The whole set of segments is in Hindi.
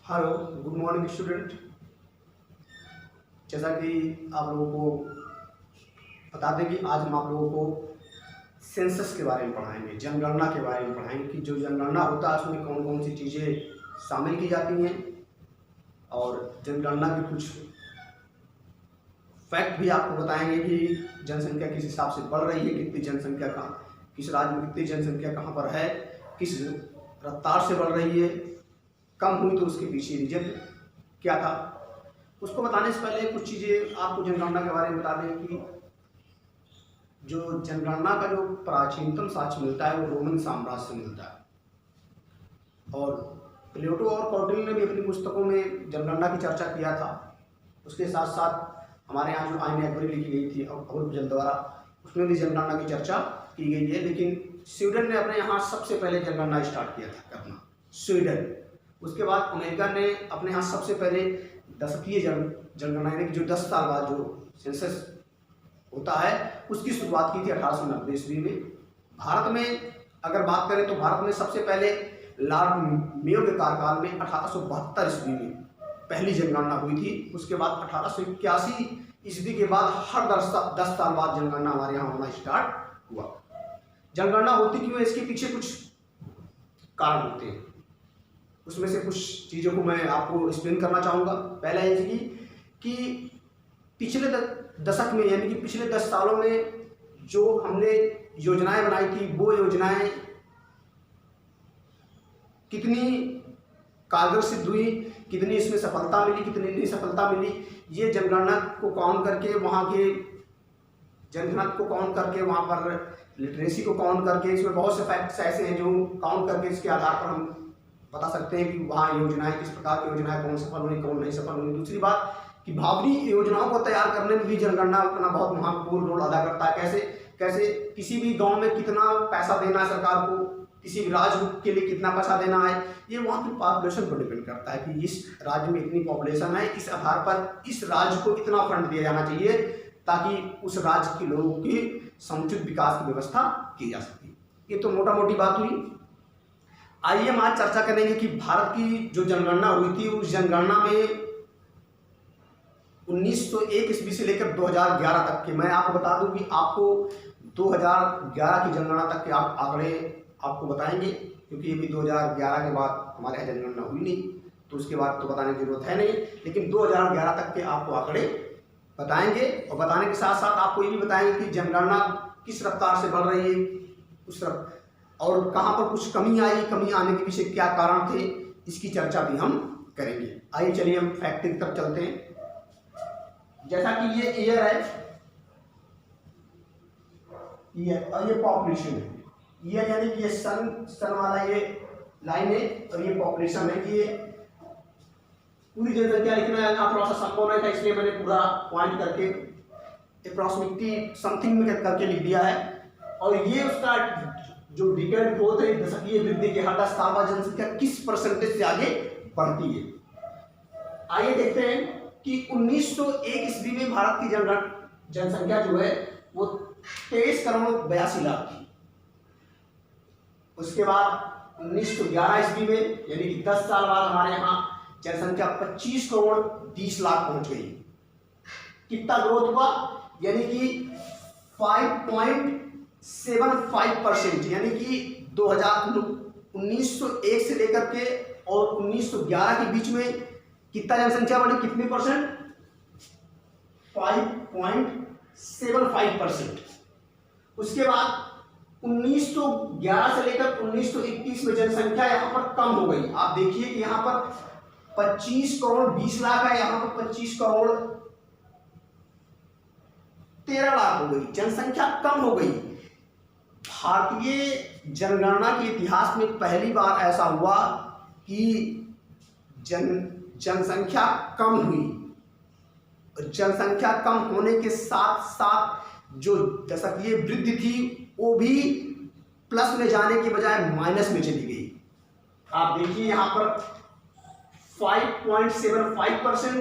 Hello, good morning student. जैसा कि आप लोगों को बता दें कि आज हम आप लोगों को सेंसस के बारे में पढ़ाएंगे, जनगणना के बारे में पढ़ाएंगे कि जो जनगणना होता है उसमें कौन कौन सी चीज़ें शामिल की जाती हैं और जनगणना के कुछ फैक्ट भी आपको बताएंगे कि जनसंख्या किस हिसाब से बढ़ रही है, कितनी जनसंख्या कहाँ, किस राज्य में कितनी जनसंख्या कहाँ पर है, किस रफ्तार से बढ़ रही है, कम हुई तो उसके पीछे रीजन क्या था। उसको बताने से पहले कुछ चीज़ें आपको जनगणना के बारे में बता दें कि जो जनगणना का जो प्राचीनतम साक्ष्य मिलता है वो रोमन साम्राज्य से मिलता है और प्लेटो और कौटिल्य ने भी अपनी पुस्तकों में जनगणना की चर्चा किया था। उसके साथ साथ हमारे यहाँ जो आईन अकबरी लिखी गई थी अबुल फजल द्वारा, उसमें भी जनगणना की चर्चा की गई है। लेकिन स्वीडन ने अपने यहाँ सबसे पहले जनगणना स्टार्ट किया था करना, स्वीडन। उसके बाद अमेरिका ने अपने यहाँ सबसे पहले दशकीय जनगणना यानी कि जो 10 साल बाद जो सेंसस होता है उसकी शुरुआत की थी 1890 ईस्वी में। भारत में अगर बात करें तो भारत में सबसे पहले लॉर्ड मेयो के कार्यकाल में 1872 ईस्वी में पहली जनगणना हुई थी। उसके बाद 1881 ईस्वी के बाद हर 10 साल बाद जनगणना हमारे यहाँ होना स्टार्ट हुआ। जनगणना होती क्यों है, इसके पीछे कुछ कारण होते हैं। उसमें से कुछ चीज़ों को मैं आपको एक्सप्लेन करना चाहूँगा। पहला ये कि पिछले दशक में यानी कि पिछले 10 सालों में जो हमने योजनाएं बनाई थी वो योजनाएं कितनी कारगर सिद्ध हुई, कितनी इसमें सफलता मिली, कितनी नहीं सफलता मिली, ये जनगणना को काउंट करके, वहाँ के जनघनत्व को काउंट करके, वहाँ पर लिटरेसी को काउंट करके, इसमें बहुत से फैक्ट्स ऐसे हैं जो काउंट करके इसके आधार पर हम बता सकते हैं कि वहाँ योजनाएं किस प्रकार की योजनाएं कौन सफल हुई कौन नहीं सफल हुई। दूसरी बात कि भावी योजनाओं को तैयार करने में भी जनगणना अपना बहुत महत्वपूर्ण रोल अदा करता है। कैसे किसी भी गांव में कितना पैसा देना है सरकार को, किसी भी राज्य के लिए कितना पैसा देना है, ये वहाँ की पॉपुलेशन पर डिपेंड करता है कि इस राज्य में इतनी पॉपुलेशन है, इस आधार पर इस राज्य को इतना फंड दिया जाना चाहिए ताकि उस राज्य के लोगों की समुचित विकास की व्यवस्था की जा सके। ये तो मोटा मोटी बात हुई। आइए हम आज चर्चा करेंगे कि भारत की जो जनगणना हुई थी उस जनगणना में 1901 ईस्वी से लेकर 2011 तक के, मैं आपको बता दूं कि आपको 2011 की जनगणना तक के आंकड़े आपको बताएंगे, क्योंकि ये भी 2011 के बाद हमारे यहाँ जनगणना हुई नहीं तो उसके बाद तो बताने की जरूरत है नहीं। लेकिन 2011 तक के आपको आंकड़े बताएंगे और बताने के साथ साथ आपको ये भी बताएंगे कि जनगणना किस रफ्तार से बढ़ रही है उस और कहाँ पर कुछ कमी आई, कमी आने के पीछे क्या कारण थे, इसकी चर्चा भी हम करेंगे। आइए चलिए हम फैक्ट की तरफ चलते हैं। जैसा कि ये ईयर है, ईयर और ये पॉपुलेशन है। ईयर यानी कि ये सन वाला ये लाइन है और ये पॉपुलेशन है कि ये पूरी जनसंख्या लिखना यहाँ थोड़ा सा संभव नहीं था, इसलिए मैंने पूरा पॉइंट करके अप्रॉक्सिमेटली समथिंग में करके लिख दिया है। और ये उसका जो डिकेड ग्रोथ है, दशकीय वृद्धि के हर 10 साल बाद जनसंख्या किस परसेंटेज से आगे बढ़ती है। आइए देखते हैं कि 1901 ईस्वी में भारत की जनसंख्या जो है वो 23 करोड़ 82 लाख थी। उसके बाद 1911 ईस्वी में यानी कि 10 साल बाद हमारे यहाँ जनसंख्या 25 करोड़ 20 लाख पहुंच गई। कितना ग्रोथ हुआ, यानी कि 5.75%, यानी कि 1901 से लेकर के और 1911 के बीच में कितना जनसंख्या बढ़ी, कितनी परसेंट, 5.75%। उसके बाद 1911 से लेकर 1921 में जनसंख्या यहाँ पर कम हो गई। आप देखिए कि यहाँ पर 25 करोड़ 20 लाख है, यहाँ पर 25 करोड़ 13 लाख हो गई, जनसंख्या कम हो गई। भारतीय जनगणना के इतिहास में पहली बार ऐसा हुआ कि जनसंख्या कम हुई। जनसंख्या कम होने के साथ साथ जो दशकीय वृद्धि थी वो भी प्लस में जाने के बजाय माइनस में चली गई। आप देखिए यहाँ पर 5.75%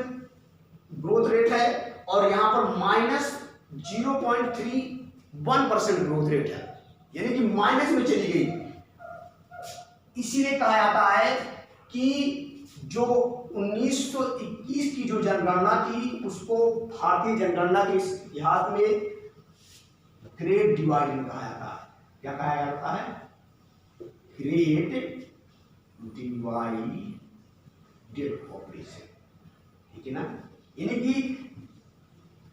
ग्रोथ रेट है और यहाँ पर -0.31% ग्रोथ रेट है, यानी कि माइनस में चली गई। इसीलिए कहा जाता है कि जो 1921 की जो जनगणना थी उसको भारतीय जनगणना के इतिहास में ग्रेट डिवाइडेड कहा जाता है। क्या कहा जाता है? ग्रेट डिवाइडेड पॉपुलेशन, ठीक है ना। यानी कि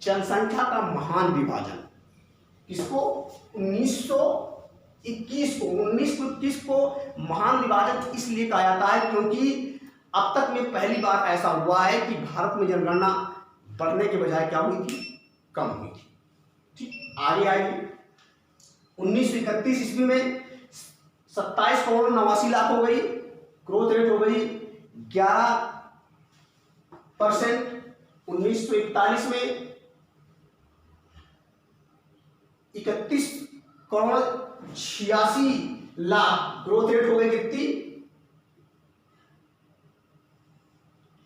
जनसंख्या का महान विभाजन किसको? 1921 को महान विभाजन इसलिए कहा जाता है क्योंकि अब तक में पहली बार ऐसा हुआ है कि भारत में जनगणना बढ़ने के बजाय क्या हुई थी? कम हुई थी। ठीक, आगे आइए। 1931 ईस्वी में 27,89,00,000 हो गई, ग्रोथ रेट हो गई 11%। 1941 में 31,86,00,000 ग्रोथ रेट हो गई कितनी?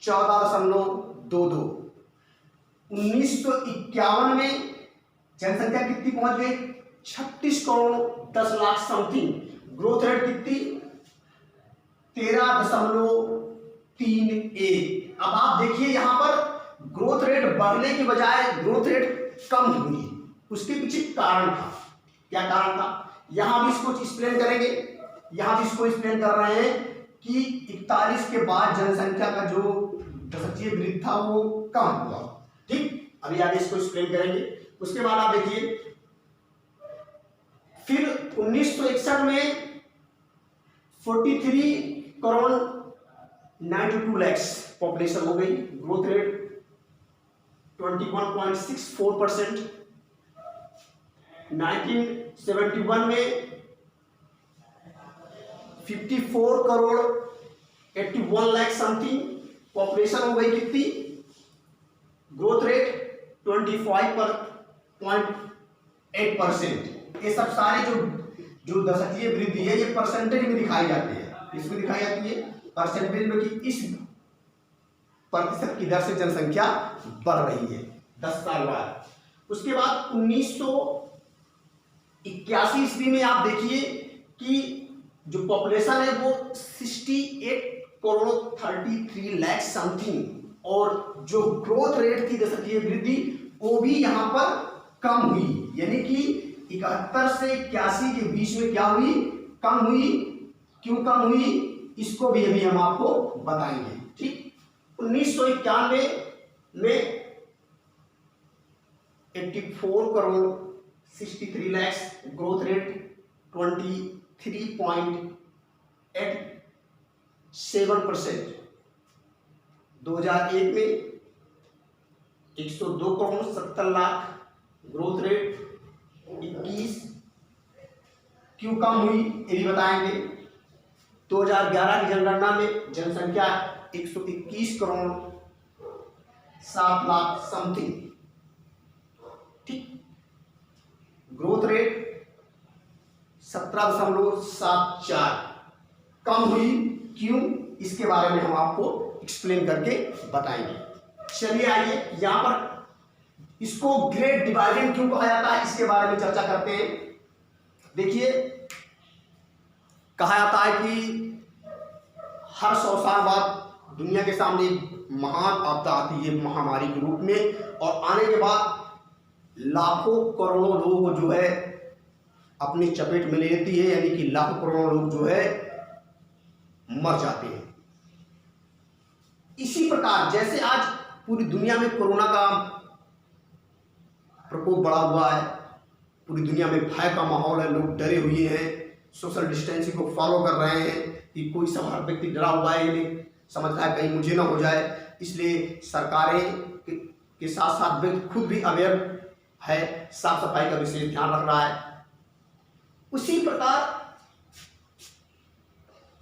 14.22। 1951 में जनसंख्या कितनी पहुंच गई? 36,10,00,000 समथिंग, ग्रोथ रेट कितनी? 13.31। अब आप देखिए यहां पर ग्रोथ रेट बढ़ने के बजाय ग्रोथ रेट कम हुई। उसके पीछे कारण था। क्या कारण था? यहां भी इसको एक्सप्लेन करेंगे। यहां भी इसको एक्सप्लेन कर रहे हैं कि 41 के बाद जनसंख्या का जो दशकीय वृद्धि था वो कम हुआ। ठीक, अभी आगे इसको एक्सप्लेन करेंगे। उसके बाद आप देखिए फिर 1961 में 43,92,00,000 पॉपुलेशन हो गई, ग्रोथ रेट 21.64%। 1971 में 54,81,00,000 समथिंग पॉपुलेशन हो गई कितनी? Growth rate 25.8%। ये सब सारे जो दशकीय वृद्धि है ये परसेंटेज में दिखाई जाती है। इसमें दिखाई जाती है परसेंटेज में कि इस प्रतिशत की दर से जनसंख्या बढ़ रही है 10 साल बाद। उसके बाद 1981 ईस्वी में आप देखिए कि जो पॉपुलेशन है वो 68,33,00,000 समथिंग, और जो ग्रोथ रेट थी दशकीय वृद्धि वो भी यहां पर कम हुई। यानी कि 71 से 81 के बीच में क्या हुई? कम हुई। क्यों कम हुई इसको भी अभी हम आपको बताएंगे। ठीक, 1991 में 84,63,00,000 ग्रोथ रेट 23.87%। 2001 में 102,70,00,000 ग्रोथ रेट 21। क्यों कम हुई ये भी बताएंगे। 2011 की जनगणना में जनसंख्या 121,07,00,000 समथिंग। ठीक, ग्रोथ रेट 17.74 कम हुई। क्यों, इसके बारे में हम आपको एक्सप्लेन करके बताएंगे। चलिए आइए यहां पर इसको ग्रेट डिवाइडेड क्यों कहा जाता है इसके बारे में चर्चा करते हैं। देखिए कहा जाता है कि हर 100 साल बाद दुनिया के सामने महान आपदा आती है महामारी के रूप में, और आने के बाद लाखों करोड़ों लोग जो है अपनी चपेट में ले लेती है। यानी कि लाखों करोड़ों लोग जो है मर जाते हैं। इसी प्रकार जैसे आज पूरी दुनिया में कोरोना का प्रकोप बढ़ा हुआ है, पूरी दुनिया में भय का माहौल है, लोग डरे हुए हैं, सोशल डिस्टेंसिंग को फॉलो कर रहे हैं कि कोई सब हर व्यक्ति डरा हुआ है, ये समझ रहा है कहीं मुझे ना हो जाए। इसलिए सरकारें के साथ साथ व्यक्ति खुद भी अवेयर है, साफ सफाई का विशेष ध्यान रख रहा है। उसी प्रकार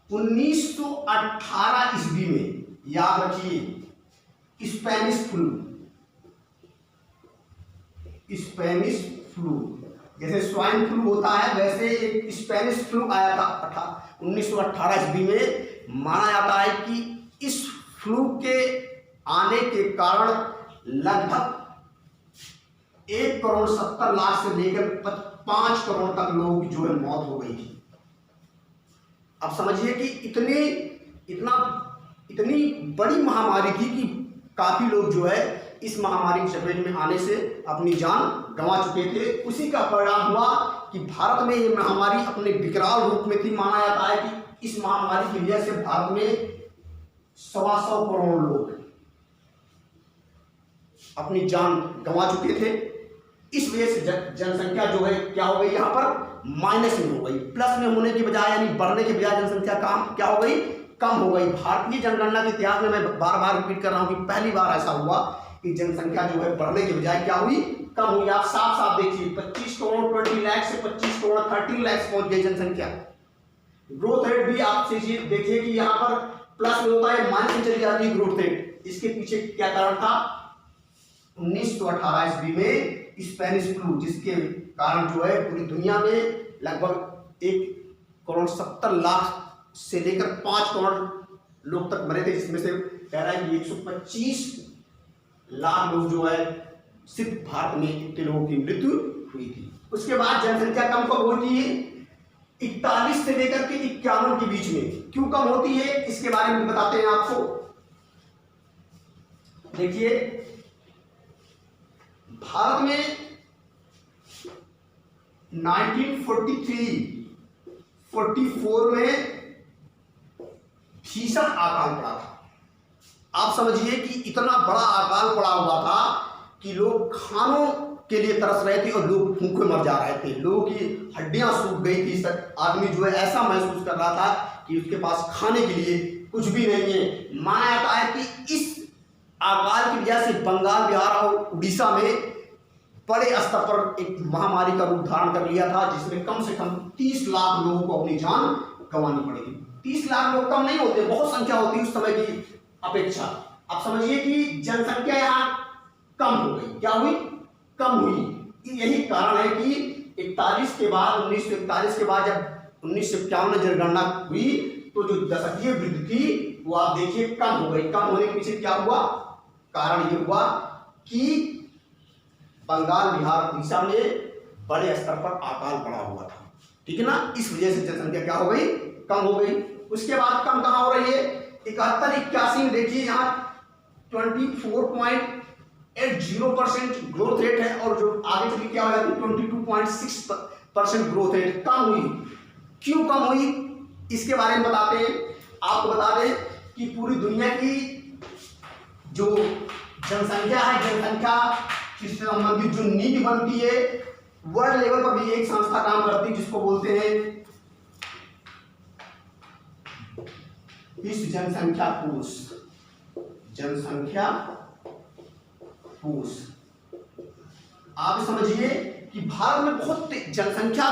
1918 ईस्वी में याद रखिए स्पेनिश फ्लू, जैसे स्वाइन फ्लू होता है वैसे एक स्पेनिश फ्लू आया था 1918 ईस्वी में। माना जाता है कि इस फ्लू के आने के कारण लगभग 1,70,00,000 से लेकर 5 करोड़ तक लोग जो है मौत हो गई थी। अब समझिए कि इतना इतनी बड़ी महामारी थी कि काफ़ी लोग जो है इस महामारी की चपेट में आने से अपनी जान गंवा चुके थे। उसी का परिणाम हुआ कि भारत में ये महामारी अपने विकराल रूप में थी। माना जाता है कि इस महामारी की वजह से भारत में 125 करोड़ लोग अपनी जान गंवा चुके थे। इस वजह से जनसंख्या जो है क्या हो गई, यहाँ पर माइनस में हो गई, प्लस में होने की बजाय यानी बढ़ने के बजाय जनसंख्या क्या हो गई, कम हो गई। भारतीय जनगणना के इतिहास में मैं बार बार रिपीट कर रहा हूँ कि पहली बार ऐसा हुआ कि जनसंख्या जो है बढ़ने के बजाय क्या हुई, कम हुई। आप साफ साफ देखिए 25 करोड़ 20 लाख से 25 करोड़ 13 लाख पहुंच गई जनसंख्या। ग्रोथ रेट भी आप देखिए कि यहाँ पर प्लस में होता है, माइनस में चली जाती है ग्रोथ रेट। इसके पीछे क्या कारण था, 1918 ईस्वी में स्पेनिश फ्लू, जिसके कारण जो है पूरी दुनिया में लगभग 1 करोड़ 70 लाख से लेकर 5 करोड़ लोग तक मरे थे, जिसमें से कह रहा है कि 125 लाख लोग जो है सिर्फ भारत में इतने लोगों की मृत्यु हुई थी। उसके बाद जनसंख्या कम कब होती है, 41 से लेकर के 51 के बीच में। क्यों कम होती है इसके बारे में बताते हैं आपको। देखिए भारत में 1943-44 में भीषण अकाल पड़ा था। आप समझिए कि इतना बड़ा अकाल पड़ा हुआ था कि लोग खानों के लिए तरस रहे थे और लोग भूखे मर जा रहे थे, लोगों की हड्डियां सूख गई थी। आदमी जो है ऐसा महसूस कर रहा था कि उसके पास खाने के लिए कुछ भी नहीं है। माना जाता है कि इस अकाल की वजह से बंगाल, बिहार और उड़ीसा में बड़े स्तर पर एक महामारी का रूप धारण कर लिया था, जिसमें कम से कम 30 लाख लोगों को अपनी जान गंवानी पड़ेगी। 30 लाख लोग कम नहीं होते, बहुत संख्या होती उस समय की अपेक्षा। आप समझिए कि जनसंख्या यहाँ कम हो गई। क्या हुई, कम हुई। यही कारण है कि 1941 के बाद जब 1951 में जनगणना हुई तो जो दशकीय वृद्धि थी वो आप देखिए कम हो गई। कम होने के पीछे क्या हुआ, कारण ये हुआ कि बंगाल, बिहार, उड़ीसा में बड़े स्तर पर अकाल पड़ा हुआ था, ठीक है ना। इस वजह से जनसंख्या क्या हो गई, कम हो गई। उसके बाद कम कहाँ हो रही है, 71-81 में देखिए यहाँ 24.80% ग्रोथ रेट है, और जो आगे चलिए क्या हो जाती है 22.6% ग्रोथ रेट कम हुई। क्यों कम हुई इसके बारे में बताते हैं। आपको बता दें कि पूरी दुनिया की जो जनसंख्या है, जनसंख्या से संबंधित जो नीति बनती है, वर्ल्ड लेवल पर भी एक संस्था काम करती है जिसको बोलते हैं विश्व जनसंख्या कोष। जनसंख्या कोष। आप समझिए कि भारत में बहुत जनसंख्या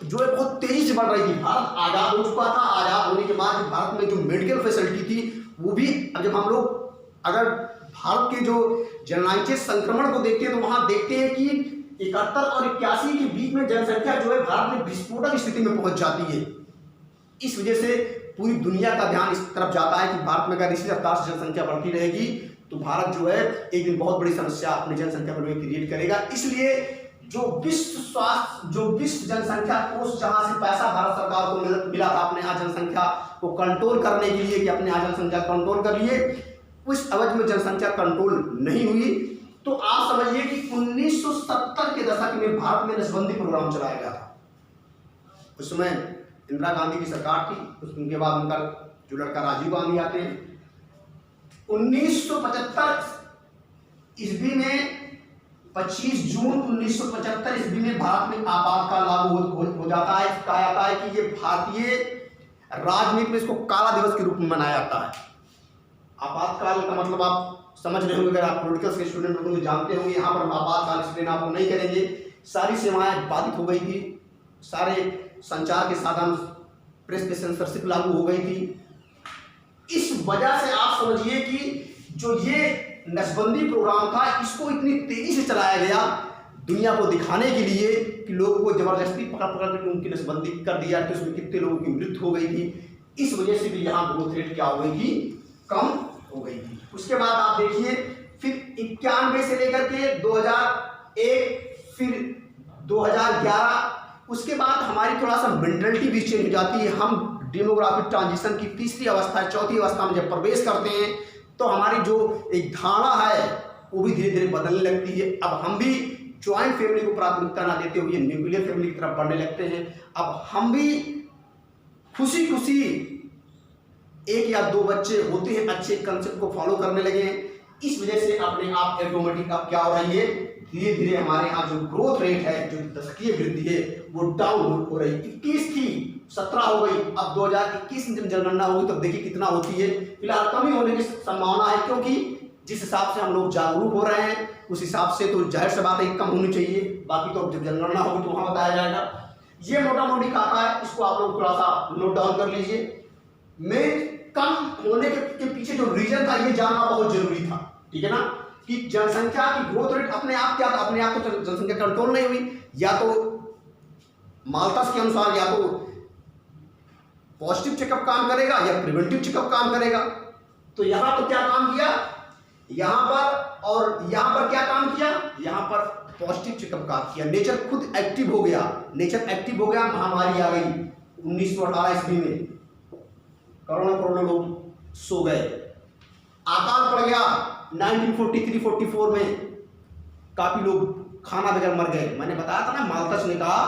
जो है बहुत तेजी से बढ़ रही थी। भारत आजाद हो चुका था, आजाद होने के बाद भारत में जो मेडिकल फैसिलिटी थी वो भी, जब हम लोग अगर भारत के जो जननांगीय संक्रमण को देखते हैं तो वहां देखते हैं कि 71 और 81 के बीच में जनसंख्या जो है भारत में विस्फोटक स्थिति में पहुंच जाती है। इस वजह से पूरी दुनिया का ध्यान इस तरफ जाता है कि भारत में अगर इसी रफ्तार से जनसंख्या बढ़ती रहेगी तो भारत जो है एक दिन बहुत बड़ी समस्या अपनी जनसंख्या पर क्रिएट करेगा। इसलिए जो विश्व जनसंख्या कोष, जहां से पैसा भारत सरकार को मिला था अपने यहाँ जनसंख्या को कंट्रोल करने के लिए कि अपने यहाँ जनसंख्या कंट्रोल कर लिए, उस अवधि में जनसंख्या कंट्रोल नहीं हुई। तो आप समझिए कि 1970 के दशक में भारत में नसबंदी प्रोग्राम चलाया गया था। उस समय इंदिरा गांधी की सरकार थी, उसके बाद उनका जो लड़का राजीव गांधी आते हैं। 1975 ईस्वी में 25 जून 1975 ईस्वी में भारत में आपातकाल लागू हो जाता है। कहा जाता है कि ये भारतीय राजनीति में इसको काला दिवस के रूप में मनाया जाता है। आपातकाल का मतलब आप समझ रहे होंगे, अगर आप पॉलिटिकल के स्टूडेंट होंगे तो जानते होंगे। यहाँ पर आपातकाल एक्सप्लेन आपको नहीं करेंगे। सारी सेवाएं बाधित हो गई थी, सारे संचार के साधन, प्रेस पे सेंसरशिप लागू हो गई थी। इस वजह से आप समझिए कि जो ये नसबंदी प्रोग्राम था इसको इतनी तेजी से चलाया गया दुनिया को दिखाने के लिए कि लोगों को जबरदस्ती पकड़ कर उनकी नसबंदी कर दिया कि उसमें कितने लोगों की मृत्यु हो गई थी। इस वजह से भी यहाँ ग्रोथ रेट क्या हो गई थी, कम हो गई थी। उसके बाद आप देखिए फिर 91 से लेकर के 2001, फिर 2011, उसके बाद हमारी थोड़ा सा मेंटलिटी भी चेंज हो जाती है। हम डेमोग्राफिक ट्रांजिशन की तीसरी अवस्था, चौथी अवस्था में जब प्रवेश करते हैं तो हमारी जो एक धारणा है वो भी धीरे धीरे बदलने लगती है। अब हम भी ज्वाइंट फैमिली को प्राथमिकता ना देते हुए न्यूक्लियर फैमिली की तरफ बढ़ने लगते हैं। अब हम भी खुशी खुशी एक या दो बच्चे होते हैं अच्छे कंसेप्ट को फॉलो करने लगे हैं। इस वजह से अपने आप ऑटोमेटिक अब क्या हो रही है, धीरे धीरे हमारे यहाँ जो ग्रोथ रेट है, जो दशकीय वृद्धि है, वो डाउन हो रही। 21 थी 17 हो गई, अब 2021 में जब जनगणना होगी तब देखिए कितना होती है। फिलहाल कमी होने की संभावना है, क्योंकि जिस हिसाब से हम लोग जागरूक हो रहे हैं उस हिसाब से तो जाहिर सी बात है कम होनी चाहिए। बाकी तो जब जनगणना होगी तो वहाँ बताया जाएगा। ये मोटा मोटी खाता है, इसको आप लोग थोड़ा सा नोट डाउन कर लीजिए। में कम होने के पीछे जो रीजन था ये जानना बहुत जरूरी था, ठीक है ना, कि जनसंख्या की ग्रोथ रेट अपने आप क्या था, अपने आप तो जनसंख्या कंट्रोल नहीं हुई। या तो माल्थस के अनुसार या तो पॉजिटिव चेकअप काम करेगा या प्रिवेंटिव चेकअप काम करेगा। तो यहां तो क्या काम किया, यहां पर और यहां पर क्या काम किया, यहां पर पॉजिटिव चेकअप काम किया। नेचर खुद एक्टिव हो गया, नेचर एक्टिव हो गया। महामारी आ गई 1918 ईस्वी में, करोड़ों करोड़ों लोग सो गए। अकाल पड़ गया 1943-44 में, काफी लोग खाना बगैर मर गए। मैंने बताया था ना, माल्थस ने कहा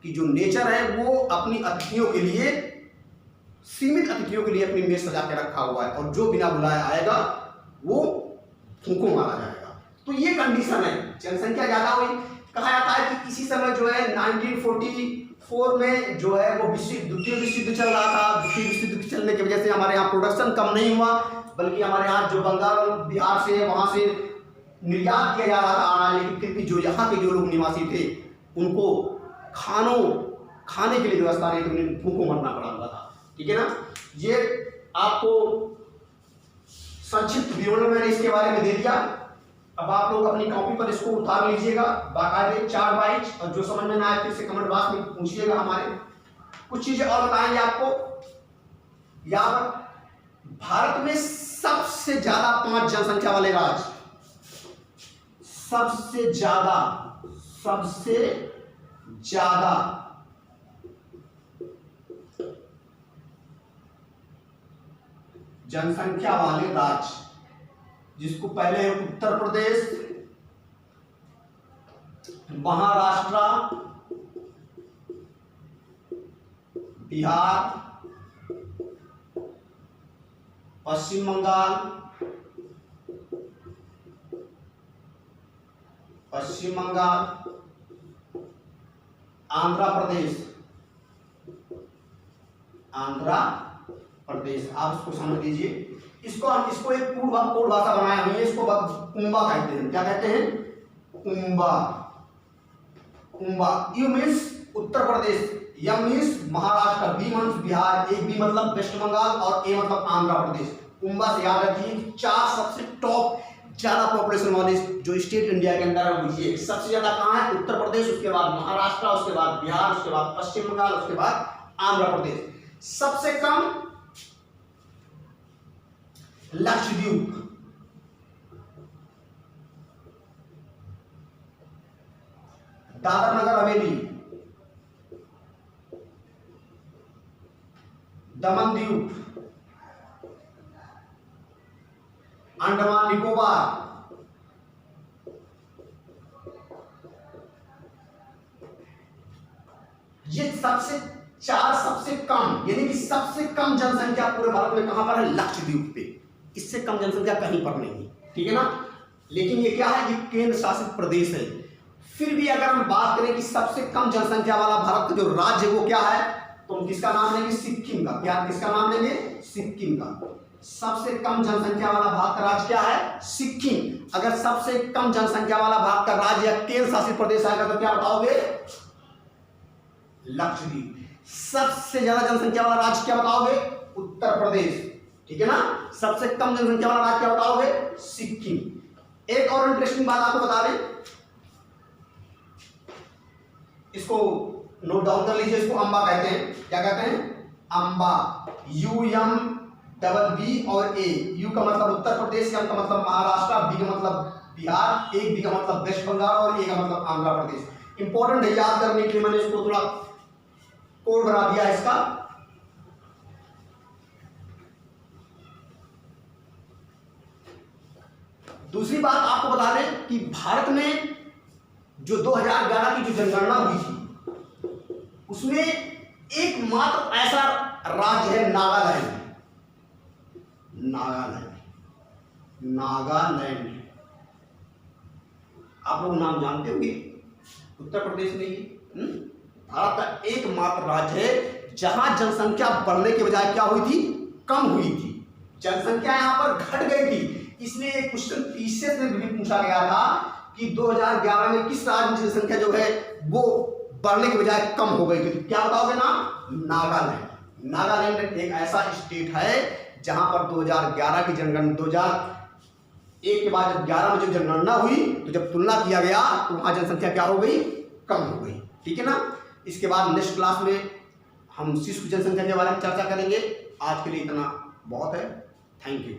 कि जो नेचर है वो अपनी अतिथियों के लिए, सीमित अतिथियों के लिए अपनी मेज सजा के रखा हुआ है, और जो बिना बुलाए आएगा वो फूंको मारा जाएगा। तो ये कंडीशन है, जनसंख्या ज्यादा हुई। कहा जाता है कि इसी समय जो है 1944 में जो है वो द्वितीय विश्व युद्ध चल रहा था। द्वितीय विश्व युद्ध चलने की वजह से हमारे यहाँ प्रोडक्शन कम नहीं हुआ, बल्कि हमारे यहाँ जो बंगाल बिहार से वहाँ से निर्यात किया जा रहा था अनाज, लेकिन फिर भी जो यहाँ के जो लोग निवासी थे उनको खाने के लिए व्यवस्था नहीं, तो उन्हें भूखों मरना पड़ा हुआ था, ठीक है ना। ये आपको संक्षिप्त विवरण मैंने इसके बारे में दे दिया। अब आप लोग अपनी कॉपी पर इसको उतार लीजिएगा बाकायदे 4 बाइट, और जो समझ में ना आए फिर से कमेंट बॉक्स में पूछिएगा। हमारे कुछ चीजें और बताएंगे आपको। यहाँ पर भारत में सबसे ज्यादा 5 जनसंख्या वाले राज्य, सबसे ज्यादा जनसंख्या वाले राज्य, जिसको पहले है उत्तर प्रदेश, महाराष्ट्र, बिहार, पश्चिम बंगाल, आंध्र प्रदेश। आप इसको समझ लीजिए। इसको एक कोड भाषा बनाया हुई है, इसको कुंबा कहते हैं। क्या कहते हैं? कुंबा। U means Uttar Pradesh, M means Maharashtra, B means Bihar, एक बी मतलब वेस्ट बंगाल और ए मतलब आंध्र प्रदेश। कुंबा से याद रखिए 4 सबसे टॉप ज्यादा पॉपुलेशन वाले जो स्टेट इंडिया के अंदर है वो ये। सबसे ज्यादा कहाँ है? उत्तर प्रदेश, उसके बाद महाराष्ट्र, उसके बाद बिहार, उसके बाद पश्चिम बंगाल, उसके बाद आंध्र प्रदेश। सबसे कम लक्षद्वीप, दादर नगर हवेली, दमन द्वीप, अंडमान निकोबार, ये सबसे कम, यानी कि सबसे कम जनसंख्या पूरे भारत में कहां पर है? लक्षद्वीप पे। इससे कम जनसंख्या कहीं पर नहीं है, ठीक है ना। लेकिन ये क्या है? ये केंद्र शासित प्रदेश है। फिर भी अगर हम बात करें कि सबसे कम जनसंख्या वाला भारत का जो राज्य वो क्या है, तो हम किसका नाम लेंगे? सिक्किम का। क्या किसका नाम लेंगे? सिक्किम का। सबसे कम जनसंख्या वाला भारत का राज्य क्या है? सिक्किम। अगर सबसे कम जनसंख्या वाला भारत का राज्य या केंद्र शासित प्रदेश आएगा तो क्या बताओगे? लक्षद्वीप। सबसे ज्यादा जनसंख्या वाला राज्य क्या बताओगे? उत्तर प्रदेश, ठीक है ना। सबसे कम जनसंख्या वाला राज्य क्या बताओगे? सिक्किम। एक और इंटरेस्टिंग बात आपको बता दें, इसको नोट डाउन कर लीजिए। इसको अंबा कहते हैं। क्या कहते हैं? अंबा। UMBB और A। यू का मतलब उत्तर प्रदेश, एम का मतलब महाराष्ट्र, बी का मतलब बिहार, एक बी का मतलब वेस्ट बंगाल और ए का मतलब आंध्र प्रदेश। इंपॉर्टेंट है याद करने के लिए, मैंने इसको थोड़ा कोड बना दिया है इसका। दूसरी बात आपको बता दें कि भारत में जो 2011 की जो जनगणना हुई थी उसमें एकमात्र ऐसा राज्य है नागालैंड। नागालैंड आप लोग नाम जानते होंगे, उत्तर प्रदेश में ही भारत का एकमात्र राज्य है जहां जनसंख्या बढ़ने के बजाय क्या हुई थी, कम हुई थी। जनसंख्या यहां पर घट गई थी। इसलिए एक क्वेश्चन पीसीएस में भी पूछा गया था कि 2011 में किस राज्य में जनसंख्या जो है वो बढ़ने के बजाय कम हो गई थी। तो क्या बताओगे ना, नागालैंड। नागालैंड एक ऐसा स्टेट है जहां पर 2011 की जनगणना 2001 के बाद जब 11 में जो जनगणना हुई तो जब तुलना किया गया तो वहां जनसंख्या क्या हो गई, कम हो गई। ठीक है ना। इसके बाद नेक्स्ट क्लास में हम शिशु जनसंख्या के बारे में चर्चा करेंगे। आज के लिए इतना बहुत है। Thank you.